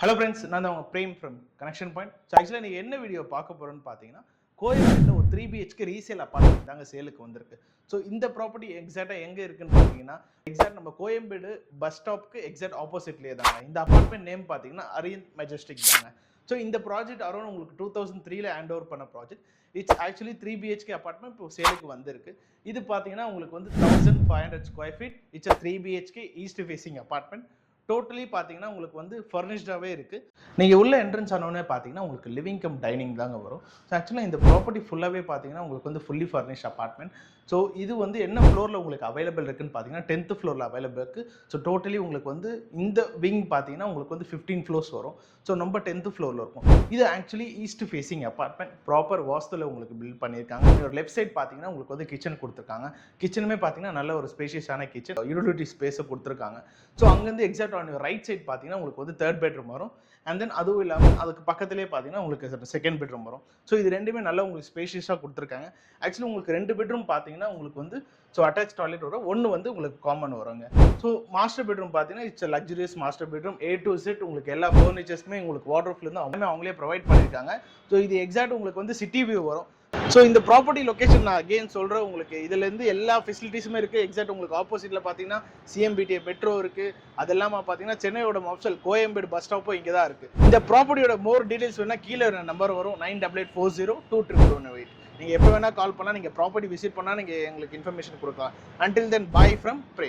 Hello friends, நான் தான் உங்கள் Prem from connection point. So ஆக்சுவலாக நீங்கள் என்ன வீடியோ பார்க்க போகிறோன்னு பார்த்தீங்கன்னா, கோயம்பேட்டில் ஒரு 3 BHK ரீசேல் அப்பார்ட்மெண்ட் தாங்க சேலுக்கு வந்திருக்கு. ஸோ இந்த ப்ராப்பர்ட்டி எக்ஸாக்டாக எங்கே இருக்குன்னு பார்த்தீங்கன்னா, எக்ஸாக்ட் நம்ம கோயம்பேடு பஸ் ஸ்டாப்க்கு எக்ஸாக்ட் ஆப்போசிட்லேயே தாங்க. இந்த அப்பார்ட்மெண்ட் நேம் பார்த்தீங்கன்னா அரியன் மெஜஸ்டிக் தாங்க. ஸோ இந்த ப்ராஜெக்ட் அரௌண்ட் உங்களுக்கு 2003 ஹேண்ட் ஓவர் பண்ண project. It's actually 3 BHK apartment இப்போ சேலுக்கு வந்திருக்கு. இது பார்த்தீங்கன்னா உங்களுக்கு வந்து 1500 square feet. It's 3 BHK east facing apartment. Totally பார்த்தீங்கன்னா உங்களுக்கு வந்து ஃபர்னிஷ்டாகவே இருக்குது. நீங்கள் உள்ள என்ட்ரன்ஸ் ஆனோடனே பார்த்தீங்கன்னா உங்களுக்கு லிவிங் கம் டைனிங் தாங்க வரும். ஸோ ஆக்சுவலாக இந்த ப்ராப்பர்ட்டி ஃபுல்லாகவே பார்த்தீங்கன்னா உங்களுக்கு வந்து ஃபுல்லி ஃபர்னிஷ் அப்பார்ட்மெண்ட். ஸோ இது வந்து என்ன ஃப்ளோரில் உங்களுக்கு அவைலபிள் இருக்குன்னு பார்த்தீங்கன்னா 10th ஃப்ளோரில் அவைலபிள் இருக்குது. ஸோ டோட்டலி உங்களுக்கு வந்து இந்த விங் பார்த்தீங்கன்னா உங்களுக்கு வந்து 15 ஃப்ளோர்ஸ் வரும். ஸோ நம்ம 10th ஃப்ளோரில் இருக்கும். இது actually east facing apartment. Proper வாஸ்துல உங்களுக்கு பில்ட் பண்ணியிருக்காங்க. ஒரு லெஃப்ட் சைட் பார்த்தீங்கன்னா உங்களுக்கு வந்து கிச்சன் கொடுத்துருக்காங்க. கிச்சனுமே பார்த்தீங்கன்னா நல்ல ஒரு ஸ்பேஷியஸான கிச்சன், யூட்டிலிட்டி ஸ்பேஸை கொடுத்துருக்காங்க. ஸோ அங்கேருந்து எக்ஸாக்ட் ஆன் ரைட் சைட் பார்த்தீங்கன்னா உங்களுக்கு வந்து 3rd பெட்ரூம் வரும். அண்ட் தென் அதுவும் இல்லாமல் அதுக்கு பக்கத்துலேயே பார்த்தீங்கன்னா உங்களுக்கு 2nd பெட்ரூம் வரும். ஸோ இது ரெண்டுமே நல்லா உங்களுக்கு ஸ்பேஷியஸாக கொடுத்துருக்காங்க. ஆக்சுவலி உங்களுக்கு 2 பெட்ரூம் பார்த்தீங்கன்னா உங்களுக்கு வந்து ஸோ அட்டாச் டாய்லெட் வரும், ஒன்று வந்து உங்களுக்கு காமன் வருங்க. ஸோ மாஸ்டர் பெட்ரூம் பார்த்தீங்கன்னா it's luxurious master bedroom. A to Z உங்களுக்கு எல்லா ஃபர்னிச்சர்ஸுமே உங்களுக்கு வார்ட்ரோப்லேருந்து அவங்களே ப்ரொவைட் பண்ணியிருக்காங்க. ஸோ இது எக்ஸாக்ட் உங்களுக்கு வந்து சிட்டி வியூ வரும். ஸோ இந்த ப்ராப்பர்ட்டி லொக்கேஷன் நான் அகெயின் சொல்கிறேன், உங்களுக்கு இதுலேருந்து எல்லா ஃபெசிலிட்டிஸுமே இருக்குது. எக்ஸாக்ட் உங்களுக்கு ஆப்போசிட்டில் பார்த்தீங்கன்னா CMBTA மெட்ரோ இருக்குது. அது இல்லாமல் பார்த்தீங்கன்னா சென்னையோட மஃப்சல் கோயம்பேடு பஸ் ஸ்டாப்பும் இங்கே தான் இருக்குது. இந்த ப்ராப்பர்ட்டியோட மோர் டீடைல்ஸ் வேணால் கீழே நம்பர் வரும் 9884022208. நீங்கள் எப்போ வேணால் கால் பண்ணால், நீங்கள் ப்ராப்பர்ட்டி விசிட் பண்ணால் நீங்கள் எங்களுக்கு இன்ஃபர்மேஷன் கொடுக்கலாம். Until then bye from frame.